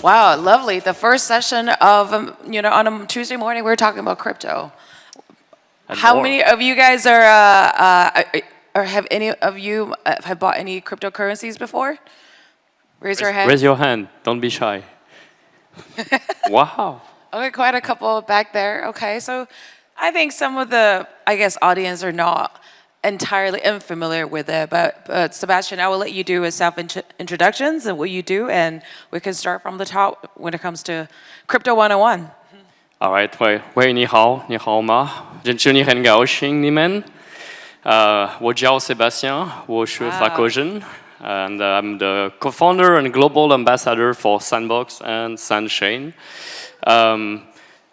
Wow, lovely. The first session of, on a Tuesday morning, we're talking about crypto. And How more. many of you guys are, or have any of you have bought any cryptocurrencies before? Raise your hand. Raise your hand. Don't be shy. Wow. Okay, quite a couple back there. Okay, so I think some of the, audience are not entirely unfamiliar with it, but Sebastien, I will let you do a self-introductions and what you do, and we can start from the top when it comes to Crypto 101. All right. 喂，你好，你好吗？认识你很高兴，你们。我叫 Sebastien，我是法国人。And I'm the co-founder and global ambassador for Sandbox and SANDchain.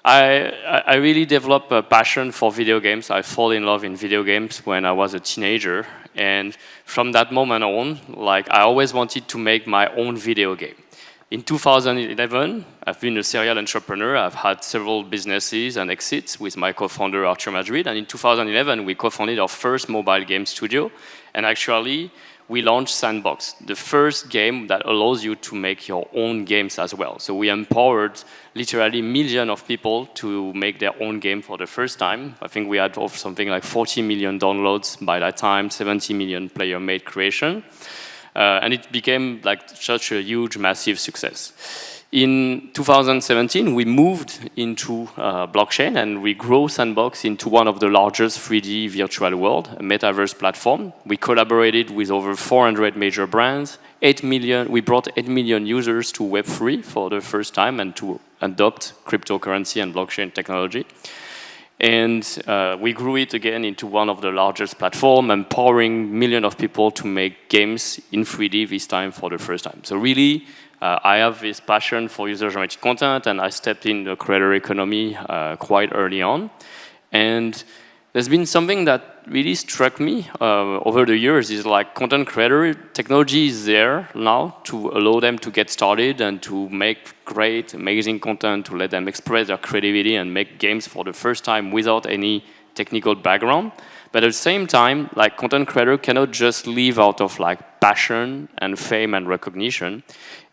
I really developed a passion for video games. I fall in love in video games when I was a teenager. And from that moment on, I always wanted to make my own video game. In 2011, I've been a serial entrepreneur. I've had several businesses and exits with my co-founder, Arthur Madrid. And in 2011, we co-founded our first mobile game studio. And actually, we launched Sandbox, the first game that allows you to make your own games as well. So we empowered literally millions of people to make their own game for the first time. I think we had something like 40 million downloads by that time, 70 million player-made creation. And it became such a huge, massive success. In 2017, we moved into blockchain and we grew Sandbox into one of the largest 3D virtual world, a metaverse platform. We collaborated with over 400 major brands. We brought 8 million users to Web3 for the first time and to adopt cryptocurrency and blockchain technology. And we grew it again into one of the largest platforms, empowering millions of people to make games in 3D this time for the first time. So really, I have this passion for user-generated content, and I stepped in the creator economy quite early on. And there's been something that really struck me over the years is content creator technology is there now to allow them to get started and to make great, amazing content, to let them express their creativity and make games for the first time without any technical background. But at the same time, content creator cannot just live out of passion and fame and recognition.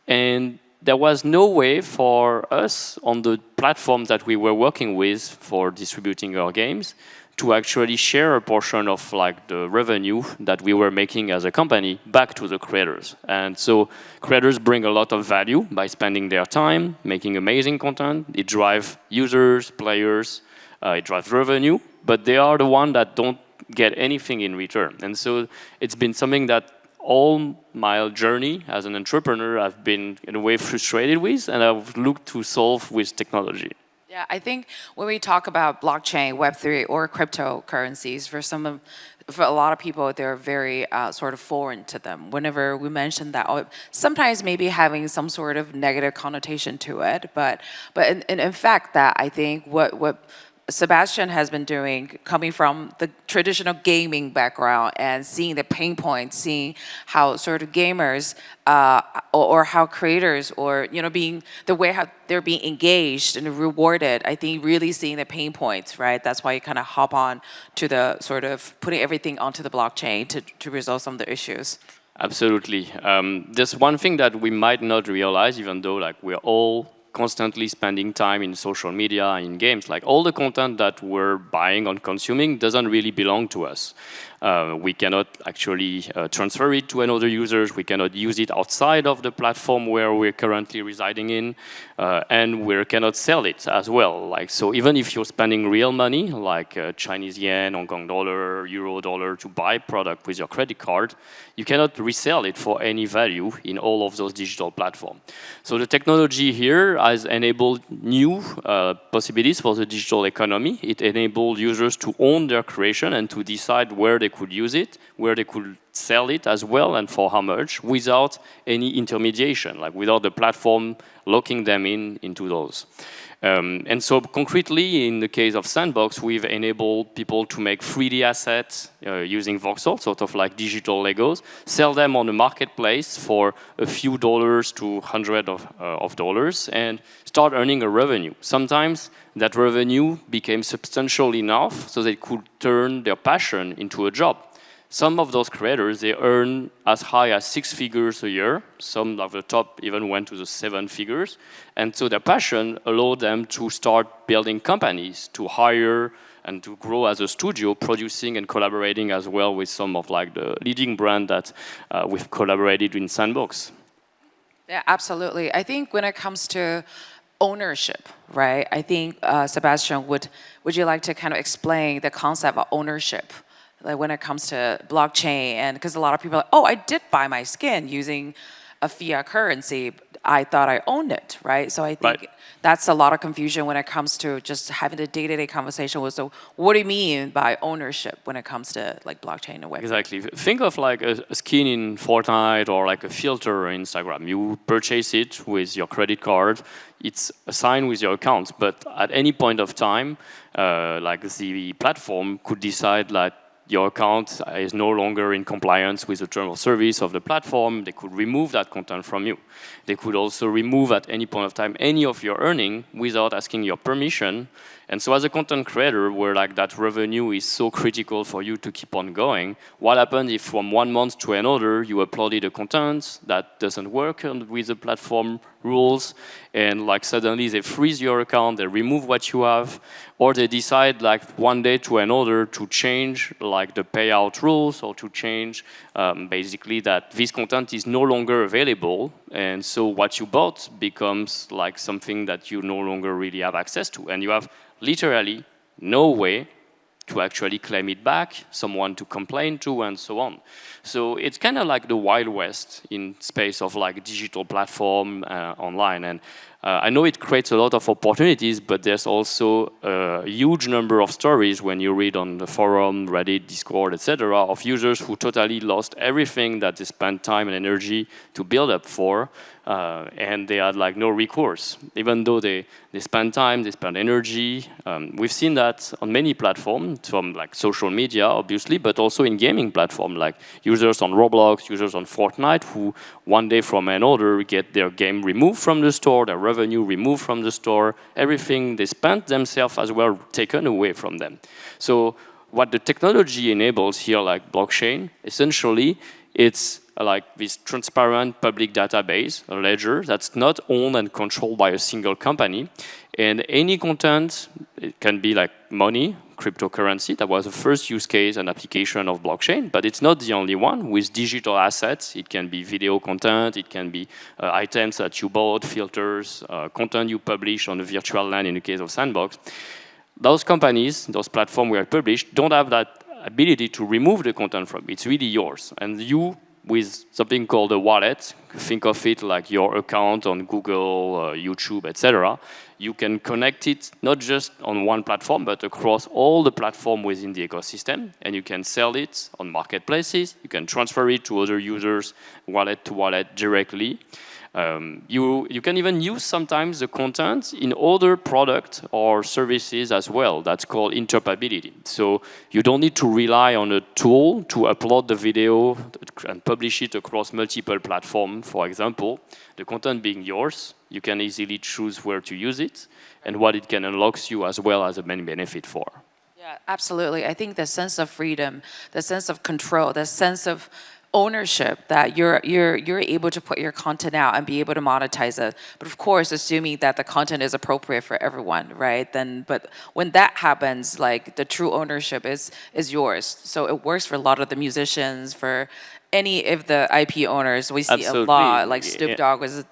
And there was no way for us on the platform that we were working with for distributing our games to actually share a portion of the revenue that we were making as a company back to the creators. And so creators bring a lot of value by spending their time making amazing content. It drives users, players, it drives revenue, but they are the ones that don't get anything in return. And so it's been something that all my journey as an entrepreneur I've been in a way frustrated with, and I've looked to solve with technology. Yeah, I think when we talk about blockchain, Web3, or cryptocurrencies, for a lot of people, they're very sort of foreign to them. Whenever we mention that, sometimes maybe having some sort of negative connotation to it, but in fact, that I think what Sebastien has been doing, coming from the traditional gaming background and seeing the pain points, seeing how sort of gamers or how creators or being the way how they're being engaged and rewarded. I think really seeing the pain points, right? That's why you kind of hop on to the sort of putting everything onto the blockchain to resolve some of the issues. Absolutely. There's one thing that we might not realize, even though we're all constantly spending time in social media, in games, all the content that we're buying and consuming doesn't really belong to us. We cannot actually transfer it to another users. We cannot use it outside of the platform where we're currently residing in, and we cannot sell it as well. So even if you're spending real money, Chinese yen, Hong Kong dollar, euro dollar, to buy product with your credit card, you cannot resell it for any value in all of those digital platforms. So the technology here has enabled new possibilities for the digital economy. It enabled users to own their creation and to decide where they could use it, where they could sell it as well, and for how much, without any intermediation, without the platform locking them into those. And so concretely, in the case of Sandbox, we've enabled people to make 3D assets using voxel, sort of like digital Legos, sell them on the marketplace for a few dollars to hundreds of dollars, and start earning a revenue. Sometimes that revenue became substantial enough so they could turn their passion into a job. Some of those creators, they earn as high as 6 figures a year. Some of the top even went to the 7 figures. And so their passion allowed them to start building companies, to hire and to grow as a studio, producing and collaborating as well with some of like the leading brand that we've collaborated in Sandbox. Yeah, absolutely. I think when it comes to ownership, right? I think Sebastien, would you like to kind of explain the concept of ownership, like when it comes to blockchain? And because a lot of people are like, oh, I did buy my skin using a fiat currency. I thought I owned it, right? So I think that's a lot of confusion when it comes to just having the day-to-day conversation with, so what do you mean by ownership when it comes to like blockchain and web? Exactly. Think of like a skin in Fortnite or like a filter in Instagram. You purchase it with your credit card. It's assigned with your account, but at any point of time, like the platform could decide that your account is no longer in compliance with the terms of service of the platform. They could remove that content from you. They could also remove at any point of time any of your earning without asking your permission. And so as a content creator, where like that revenue is so critical for you to keep on going, what happens if from 1 month to another you uploaded a content that doesn't work with the platform rules, and like suddenly they freeze your account, they remove what you have, or they decide like one day to another to change like the payout rules, or to change basically that this content is no longer available, and so what you bought becomes like something that you no longer really have access to, and you have literally no way to actually claim it back, someone to complain to, and so on. So it's kind of like the Wild West in space of like digital platform online. And I know it creates a lot of opportunities, but there's also a huge number of stories when you read on the forum, Reddit, Discord, etc., of users who totally lost everything that they spent time and energy to build up for, and they had like no recourse. Even though they spend time, they spend energy. We've seen that on many platforms, from like social media, obviously, but also in gaming platforms, like users on Roblox, users on Fortnite, who one day from another get their game removed from the store, their revenue removed from the store, everything they spent themselves as well taken away from them. So what the technology enables here, like blockchain, essentially, it's like this transparent public database, a ledger that's not owned and controlled by a single company. And any content, it can be like money, cryptocurrency. That was the first use case and application of blockchain, but it's not the only one. With digital assets, it can be video content, it can be items that you bought, filters, content you publish on the virtual land in the case of Sandbox. Those companies, those platforms where published, don't have that ability to remove the content from it. It's really yours. And you, with something called a wallet, think of it like your account on Google, YouTube, etc. You can connect it not just on one platform, but across all the platforms within the ecosystem, and you can sell it on marketplaces. You can transfer it to other users, wallet to wallet directly. You can even use sometimes the content in other products or services as well. That's called interoperability. So you don't need to rely on a tool to upload the video and publish it across multiple platforms, for example. The content being yours, you can easily choose where to use it and what it can unlock you as well as a main benefit for. Yeah, absolutely. I think the sense of freedom, the sense of control, the sense of ownership that you're able to put your content out and be able to monetize it, but of course assuming that the content is appropriate for everyone, right? Then but when that happens, like the true ownership is yours. So it works for a lot of the musicians, for any of the IP owners. We see Absolutely. a lot, like Snoop Dogg was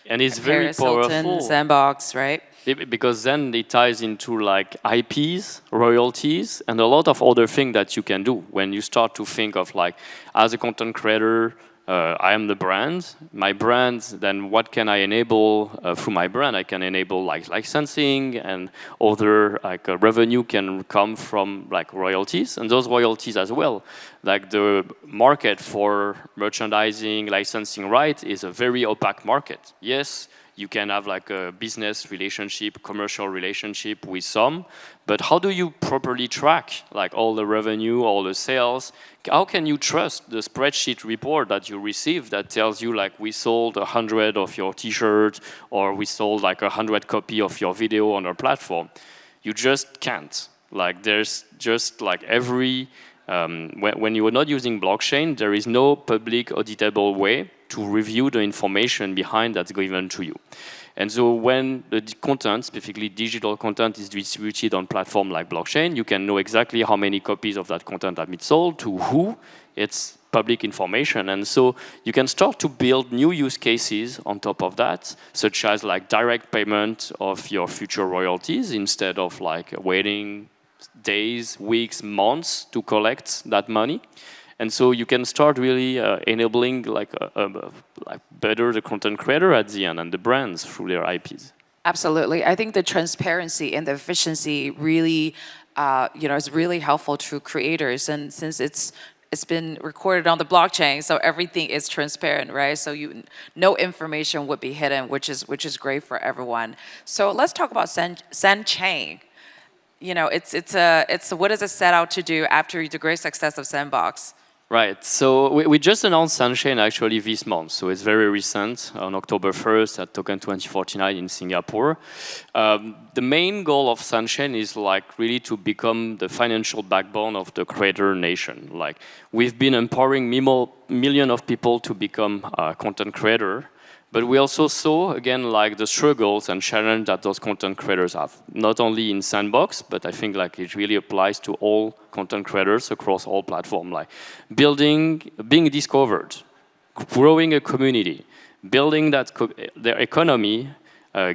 and it's Paris very Hilton, powerful. Sandbox, right? Because then it ties into like IPs, royalties, and a lot of other things that you can do when you start to think of like, as a content creator, I am the brand. My brand, then what can I enable through my brand? I can enable like licensing, and other like revenue can come from like royalties, and those royalties as well. Like the market for merchandising, licensing right is a very opaque market. Yes, you can have like a business relationship, commercial relationship with some, but how do you properly track like all the revenue, all the sales? How can you trust the spreadsheet report that you receive that tells you like we sold 100 of your t-shirts, or we sold like 100 copy of your video on our platform? You just can't. Like there's just like every When you are not using blockchain, there is no public auditable way to review the information behind that's given to you. And so when the content, specifically digital content, is distributed on platform like blockchain, you can know exactly how many copies of that content have been sold, to who. It's public information. And so you can start to build new use cases on top of that, such as like direct payment of your future royalties instead of like waiting days, weeks, months to collect that money. And so you can start really enabling like better the content creator at the end and the brands through their IPs. Absolutely. I think the transparency and the efficiency really, is really helpful to creators. And since it's been recorded on the blockchain, so everything is transparent, right? So no information would be hidden, which is great for everyone. So let's talk about SANDchain. It's what does it set out to do after the great success of Sandbox? Right, so we just announced SANDchain actually this month, so it's very recent, on October 1st at Token 2049 in Singapore. The main goal of SANDchain is like really to become the financial backbone of the creator nation. Like we've been empowering millions of people to become a content creator, but we also saw, again, like the struggles and challenge that those content creators have. Not only in Sandbox, but I think like it really applies to all content creators across all platforms. Like being discovered, growing a community, building their economy,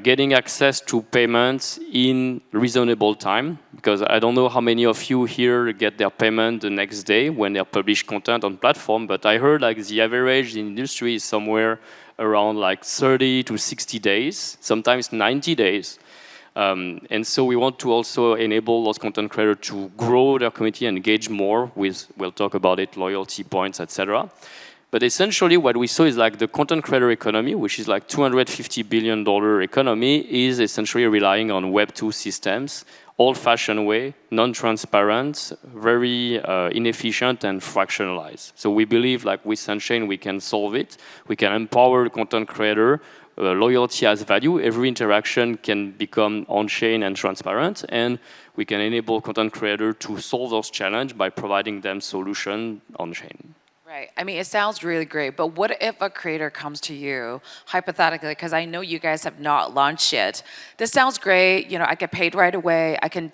getting access to payments in reasonable time. Because I don't know how many of you here get their payment the next day when they publish content on platform, but I heard like the average in the industry is somewhere around like 30 to 60 days, sometimes 90 days. And so we want to also enable those content creators to grow their community, engage more with, we'll talk about it, loyalty points, etc. But essentially what we saw is like the content creator economy, which is like $250 billion economy, is essentially relying on Web2 systems, old-fashioned way, non-transparent, very inefficient and fractionalized. So we believe like with SANDchain we can solve it. We can empower the content creator. Loyalty has value. Every interaction can become on-chain and transparent, and we can enable content creator to solve those challenges by providing them solution on-chain. Right. I mean, it sounds really great, but what if a creator comes to you, hypothetically, because I know you guys have not launched yet. This sounds great, I get paid right away, I can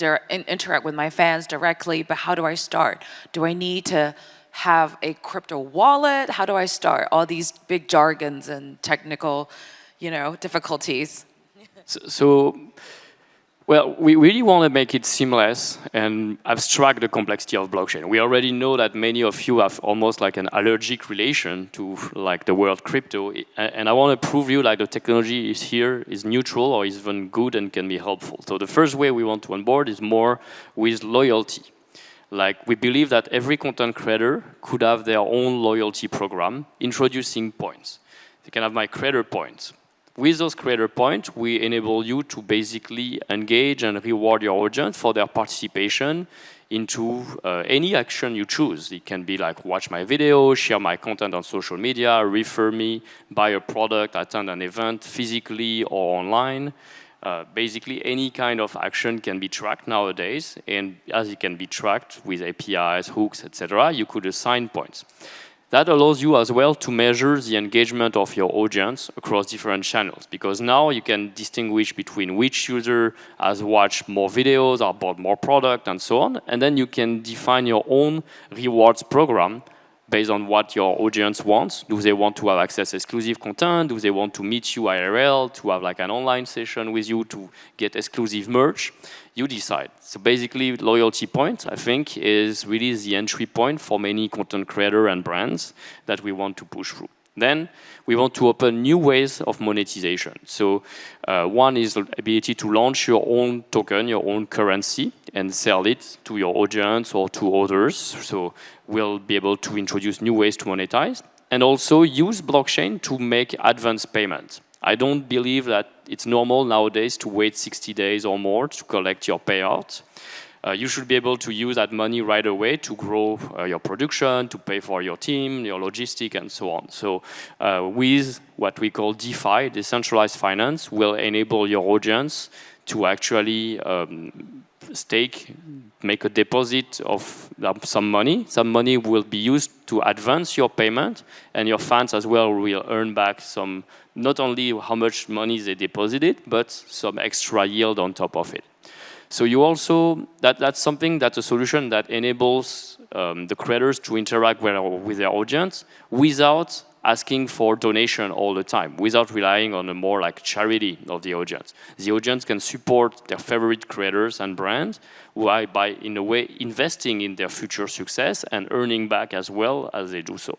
interact with my fans directly, but how do I start? Do I need to have a crypto wallet? How do I start? All these big jargons and technical, difficulties. Well, we really want to make it seamless and abstract the complexity of blockchain. We already know that many of you have almost like an allergic relation to like the word crypto, and I want to prove you like the technology is neutral or is even good and can be helpful. So the first way we want to onboard is more with loyalty. Like we believe that every content creator could have their own loyalty program introducing points. They can have my creator points. With those creator points, we enable you to basically engage and reward your audience for their participation into any action you choose. It can be like watch my video, share my content on social media, refer me, buy a product, attend an event physically or online. Basically, any kind of action can be tracked nowadays, and as it can be tracked with APIs, hooks, etc., you could assign points. That allows you as well to measure the engagement of your audience across different channels, because now you can distinguish between which user has watched more videos or bought more product and so on, and then you can define your own rewards program based on what your audience wants. Do they want to have access to exclusive content? Do they want to meet you IRL, to have like an online session with you to get exclusive merch? You decide. So basically, loyalty points, I think, is really the entry point for many content creators and brands that we want to push through. Then we want to open new ways of monetization. So one is the ability to launch your own token, your own currency, and sell it to your audience or to others. So we'll be able to introduce new ways to monetize, and also use blockchain to make advance payments. I don't believe that it's normal nowadays to wait 60 days or more to collect your payout. You should be able to use that money right away to grow your production, to pay for your team, your logistic, and so on. So with what we call DeFi, decentralized finance, will enable your audience to actually stake, make a deposit of some money. Some money will be used to advance your payment, and your fans as well will earn back some, not only how much money they deposited, but some extra yield on top of it. So you also, that's something, that's a solution that enables the creators to interact with their audience without asking for donation all the time, without relying on a more like charity of the audience. The audience can support their favorite creators and brands by, in a way, investing in their future success and earning back as well as they do so.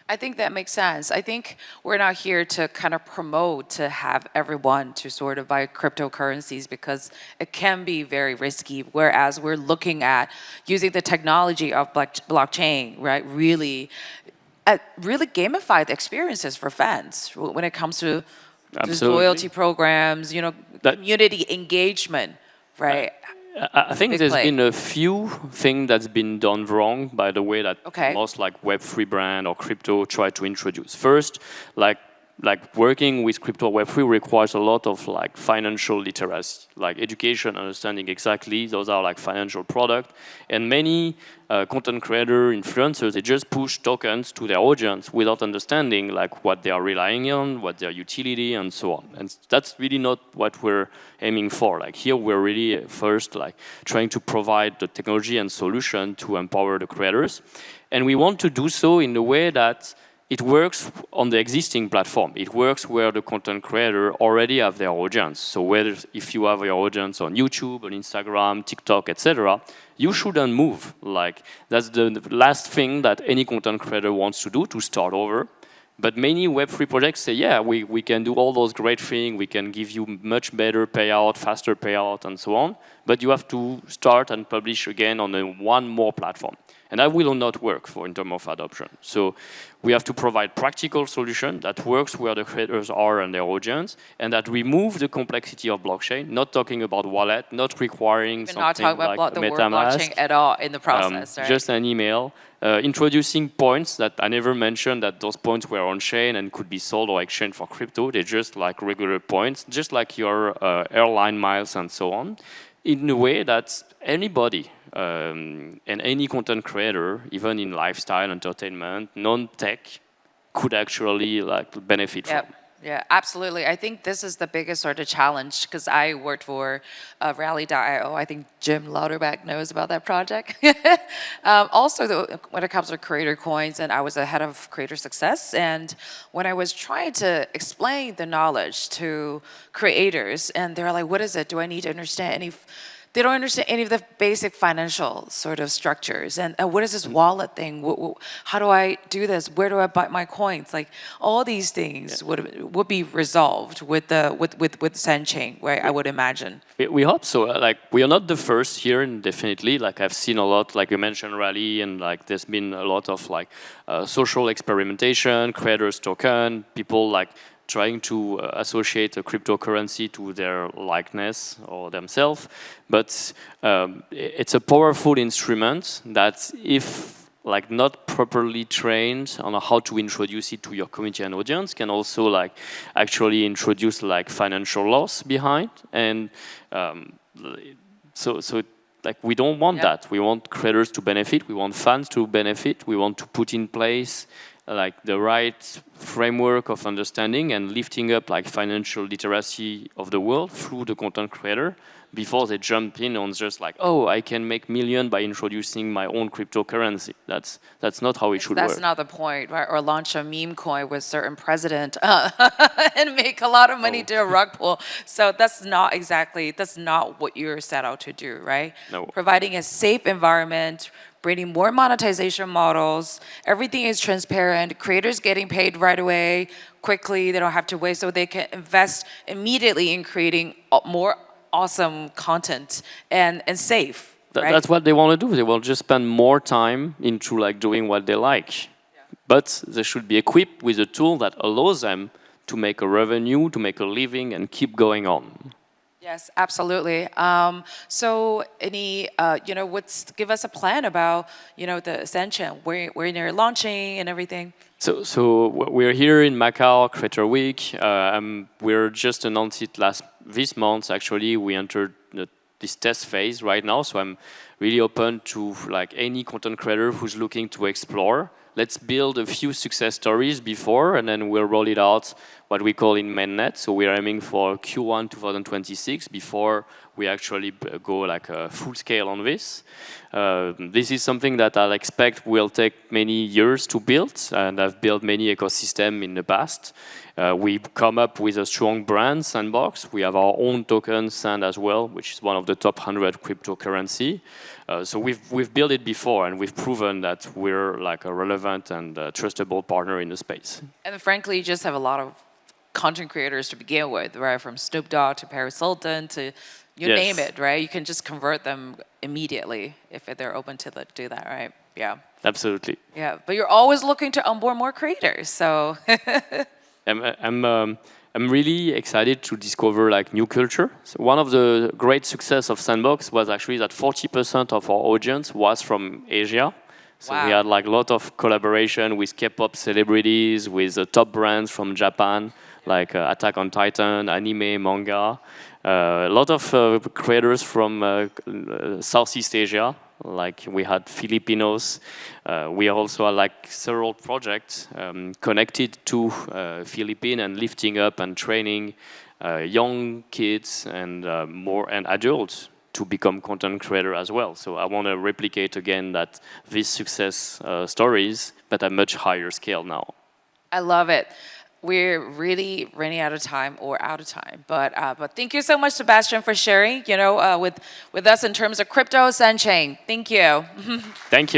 I think that makes sense. I think we're not here to kind of promote to have everyone to sort of buy cryptocurrencies because it can be very risky. Whereas we're looking at using the technology of blockchain, right? Really gamify the experiences for fans when it comes to these loyalty programs, community engagement, right? I think there's been a few things that's been done wrong by the way that most like Web3 brand or crypto try to introduce. First, like working with crypto Web3 requires a lot of like financial literacy, like education, understanding exactly those are like financial product, and many content creator influencers, they just push tokens to their audience without understanding like what they are relying on, what their utility, and so on. And that's really not what we're aiming for. Like here, we're really first like trying to provide the technology and solution to empower the creators, and we want to do so in a way that it works on the existing platform. It works where the content creator already have their audience. So whether if you have your audience on YouTube, on Instagram, TikTok, etc., you shouldn't move. Like that's the last thing that any content creator wants to do, to start over. But many Web3 projects say, yeah, we can do all those great things. We can give you much better payout, faster payout, and so on. But you have to start and publish again on one more platform. And that will not work in terms of adoption. So we have to provide practical solution that works where the creators are and their audience, and that remove the complexity of blockchain, not talking about wallet, not requiring something not talking like about the word MetaMask, blockchain at all in the process, right? Just an email, introducing points that I never mentioned that those points were on-chain and could be sold or exchanged for crypto. They're just like regular points, just like your airline miles and so on, in a way that anybody and any content creator, even in lifestyle, entertainment, non-tech, could actually like benefit from. Yeah, absolutely. I think this is the biggest sort of challenge because I worked for Rally.io. I think Jim Lauterbach knows about that project. Also, when it comes to creator coins, and I was the head of creator success, and when I was trying to explain the knowledge to creators, and they're like, what is it? Do I need to understand any... They don't understand any of the basic financial sort of structures. And what is this wallet thing? How do I do this? Where do I buy my coins? Like all these things would be resolved with SANDchain, right? I would imagine. We hope so. Like we are not the first here, and definitely. Like I've seen a lot. Like you mentioned, Rally, and like there's been a lot of like social experimentation, creators token, people like trying to associate a cryptocurrency to their likeness or themselves. But it's a powerful instrument that if like not properly trained on how to introduce it to your community and audience can also like actually introduce like financial loss behind. And so like we don't want that. We want creators to benefit. We want fans to benefit. We want to put in place like the right framework of understanding and lifting up like financial literacy of the world through the content creator before they jump in on just like, oh, I can make millions by introducing my own cryptocurrency. That's not how it should work. That's not the point, right? Or launch a meme coin with certain president and make a lot of money to a rug pull. So that's not what you're set out to do, right? No. Providing a safe environment, bringing more monetization models, everything is transparent, creators getting paid right away, quickly, they don't have to wait, so they can invest immediately in creating more awesome content and safe. Right? That's what they want to do. They will just spend more time into like doing what they like. But they should be equipped with a tool that allows them to make a revenue, to make a living, and keep going on. Yes, absolutely. So, give us a plan about, the SANDchain, where you're launching and everything. So we're here in Macau, Creator Week. We're just announced it this month. Actually, we entered the this test phase right now. So I'm really open to like any content creator who's looking to explore. Let's build a few success stories before, and then we'll roll it out, what we call in mainnet. So we're aiming for Q1 2026 before we actually go like full scale on this. This is something that I'll expect will take many years to build, and I've built many ecosystems in the past. We come up with a strong brand, Sandbox. We have our own token, Sand as well, which is one of the top 100 cryptocurrency. So we've built it before, and we've proven that we're like a relevant and trustable partner in the space. And frankly, you just have a lot of content creators to begin with, right? From Snoop Dogg to Paris Hilton to you name it, right? You can just convert them immediately if they're open to do that, right? Yeah. Absolutely. Yeah, but you're always looking to onboard more creators, so. I'm really excited to discover like new culture. So one of the great success of Sandbox was actually that 40% of our audience was from Asia. So we had like a lot of collaboration with K-pop celebrities, with top brands from Japan, like Attack on Titan, anime, manga. A lot of creators from Southeast Asia, like we had Filipinos. We also had like several projects connected to Philippines and lifting up and training young kids and and adults to become content creator as well. So I want to replicate again that these success stories, but at much higher scale now. I love it. We're really running out of time, but thank you so much, Sebastien, for sharing, with us in terms of crypto SANDchain. Thank you. Thank you.